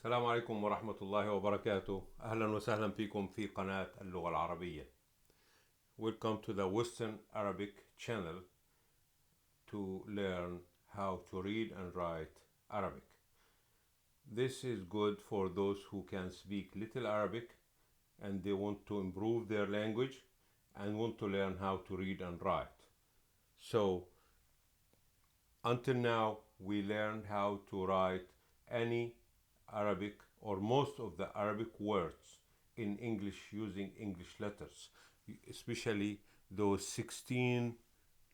السلام عليكم ورحمة الله وبركاته. أهلا وسهلا بكم في قناة اللغة العربية. Welcome to the Western Arabic channel to learn how to read and write Arabic. This is good for those who can speak little Arabic and they want to improve their language and want to learn how to read and write. So until now we learned how to write any Arabic or most of the Arabic words in English using English letters, especially those 16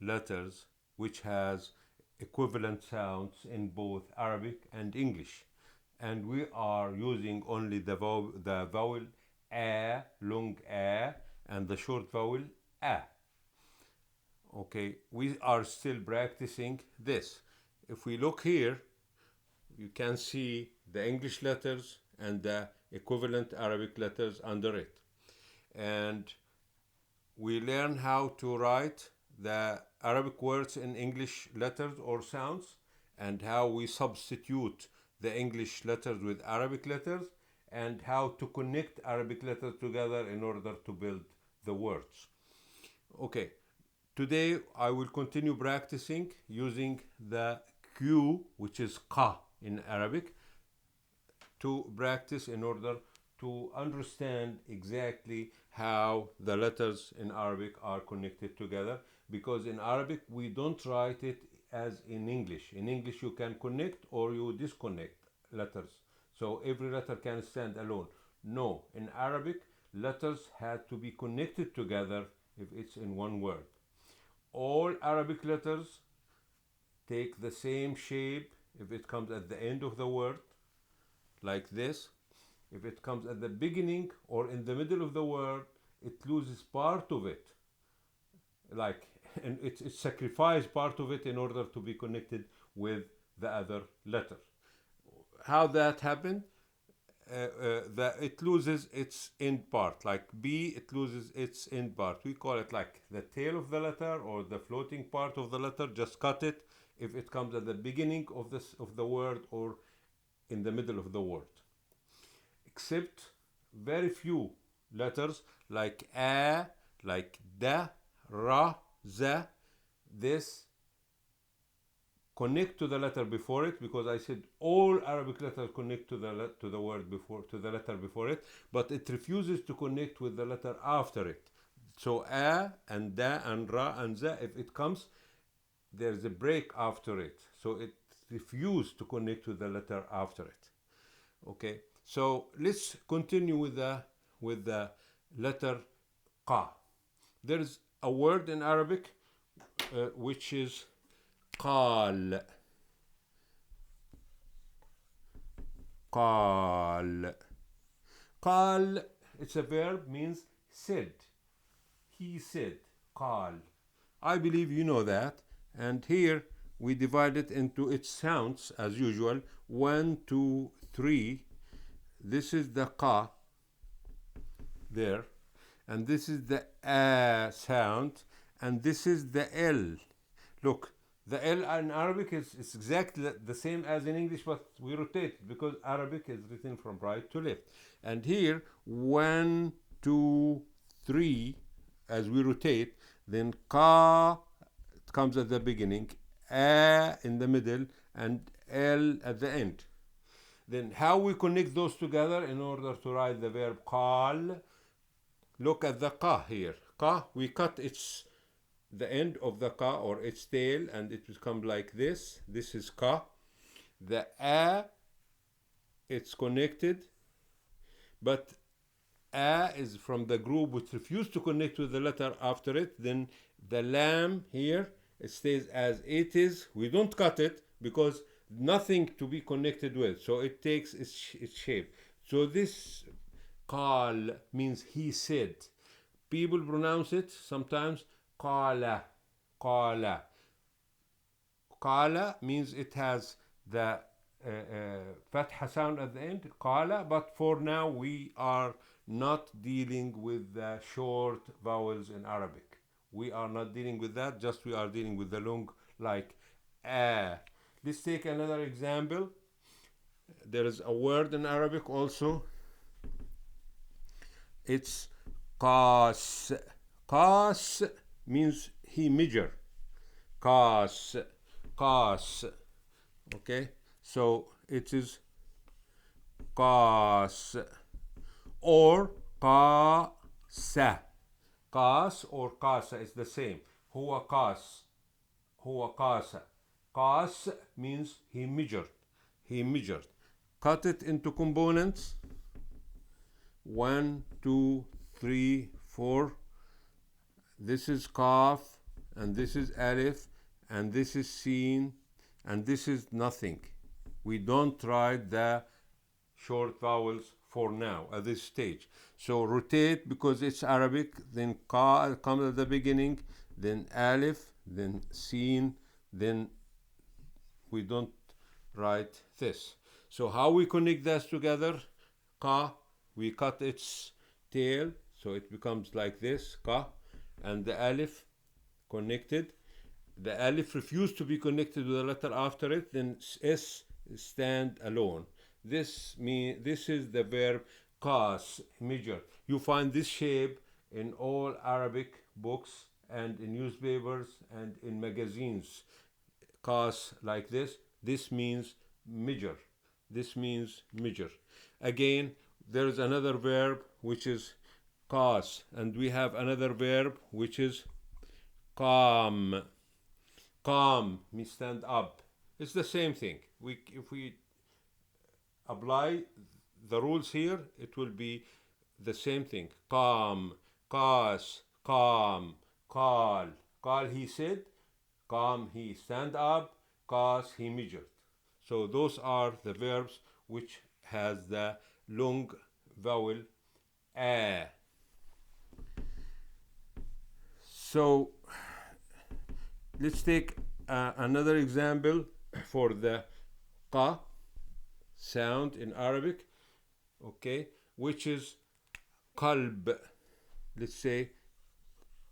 letters which has equivalent sounds in both Arabic and English. And we are using only the vowel a, long a, and the short vowel a. Okay, we are still practicing this. If we look here, you can see the English letters and the equivalent Arabic letters under it. And we learn how to write the Arabic words in English letters or sounds, and how we substitute the English letters with Arabic letters, and how to connect Arabic letters together in order to build the words. Okay, today I will continue practicing using the Q, which is qa in Arabic, to practice in order to understand exactly how the letters in Arabic are connected together, because in Arabic we don't write it as in English. In English you can connect or you disconnect letters, so every letter can stand alone. No, in Arabic letters had to be connected together if it's in one word. All Arabic letters take the same shape if it comes at the end of the word, like this. If it comes at the beginning or in the middle of the word, it loses part of it, like, and it sacrifices part of it in order to be connected with the other letter. How that happened? That it loses its end part, like B, it loses its end part. We call it like the tail of the letter or the floating part of the letter. Just cut it if it comes at the beginning of the word or in the middle of the word. Except very few letters like a, like da, ra, za, this connect to the letter before it, because I said all Arabic letters connect to the word before, to the letter before it, but it refuses to connect with the letter after it. So a and da and ra and za, if it comes, there's a break after it, so it refuses to connect with the letter after it. Okay, so let's continue with the letter qa. There's a word in Arabic which is قال. قال. قال, it's a verb, means said. He said. قال. I believe you know that. And here we divide it into its sounds as usual. 1, 2, 3. This is the qa there, and this is the a sound, and this is the l. Look, the L in Arabic is exactly the same as in English, but we rotate it because Arabic is written from right to left. And here, 1, 2, 3, as we rotate, then ka comes at the beginning, a in the middle, and L at the end. Then how we connect those together in order to write the verb qal? Look at the ka here. Ka, we cut the end of the ka or its tail, and it becomes like this. This is ka. The a, it's connected, but a is from the group which refuse to connect with the letter after it. Then the lam here, it stays as it is. We don't cut it because nothing to be connected with, so it takes its shape. So this qal means he said. People pronounce it sometimes qala. Qala. Qala means it has the fatha sound at the end, qala, but for now we are not dealing with the short vowels in Arabic. We are not dealing with that, just we are dealing with the long, like a. Let's take another example. There is a word in Arabic also. It's qas. Qas means he measure. Qas. Qas. Okay? So it is qas or qasa. Qas or qasa is the same. Huwa qas. Huwa qasa. Qas means he measured. He measured. Cut it into components. 1, 2, 3, 4. This is qaf, and this is alif, and this is sin, and this is nothing. We don't write the short vowels for now at this stage. So rotate because it's Arabic, then ka comes at the beginning, then alif, then sin, then we don't write this. So how we connect this together? Ka, we cut its tail, so it becomes like this, ka, and the alif connected. The alif refused to be connected with the letter after it, then s stand alone. This is the verb qas, measure. You find this shape in all Arabic books and in newspapers and in magazines. Qas like this. This means measure. This means measure. Again, there is another verb which is qas, and we have another verb which is qam. Qam means stand up. It's the same thing. If we apply the rules here, it will be the same thing. Qam, qas, qam, qal. Qal, he said. Qam, he stand up. Qas, he measured. So those are the verbs which has the long vowel a. So let's take another example for the qa sound in Arabic, okay, which is qalb. Let's say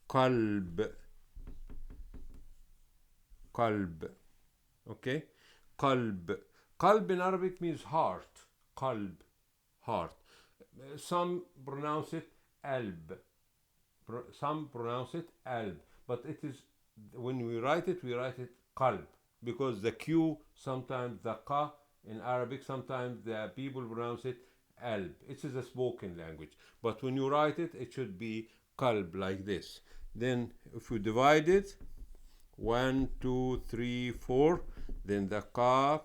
qalb. Qalb. Okay? Qalb. Qalb in Arabic means heart. Qalb. Heart. Some pronounce it alb. Some pronounce it alb. But it is, when we write it qalb. Because the Q, sometimes the qa in Arabic, sometimes the people pronounce it alb. It is a spoken language. But when you write it, it should be qalb like this. Then if you divide it, 1, 2, 3, 4, then the qaf,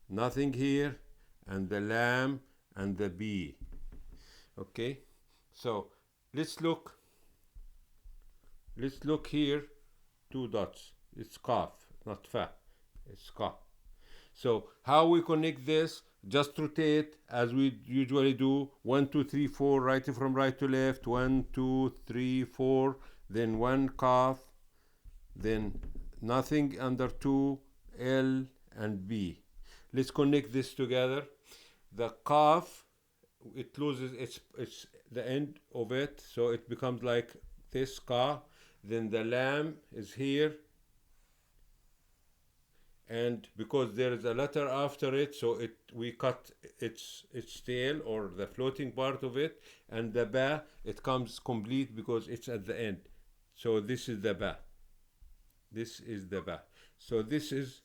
nothing here, and the lam and the b. Okay, so let's look here, 2 dots. It's qaf, not fa. It's qaf. So how we connect this? Just rotate as we usually do. 1, 2, 3, 4, write it from right to left. 1, 2, 3, 4, then 1 qaf, then nothing under 2, L and B. Let's connect this together. The qaf, it loses its the end of it, so it becomes like this qa. Then the lam is here, and because there is a letter after it, so we cut its tail or the floating part of it, and the ba, it comes complete because it's at the end. So this is the ba. This is the ba. So this is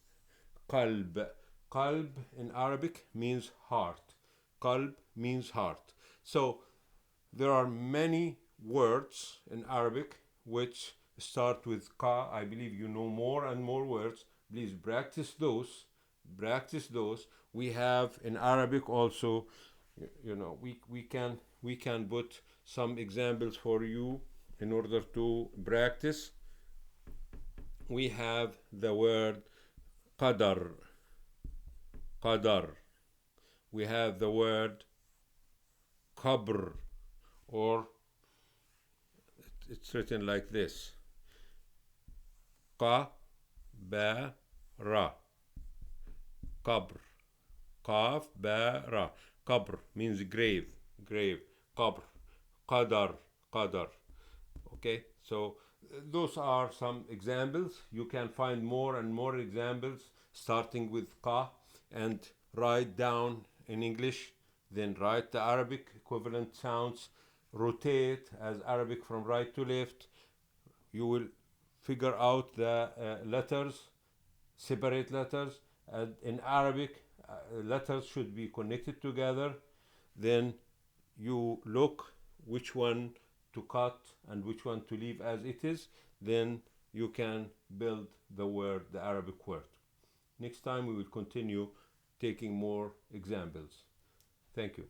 qalb. Qalb in Arabic means heart. Qalb means heart. So there are many words in Arabic which start with ka. I believe you know more and more words. Please practice those. Practice those. We have in Arabic also, you know, we can put some examples for you in order to practice. We have the word qadar. Qadar. We have the word qabr, or it's written like this: qa ba ra. Qabr. Qaf ba ra. Qabr means grave. Grave. Qabr. Qadar. Qadar. Okay, so those are some examples. You can find more and more examples starting with qa, and write down in English, then write the Arabic equivalent sounds, rotate as Arabic from right to left. You will figure out the letters, separate letters, and in Arabic, letters should be connected together. Then you look which one to cut and which one to leave as it is. Then you can build the word, the Arabic word. Next time we will continue taking more examples. Thank you.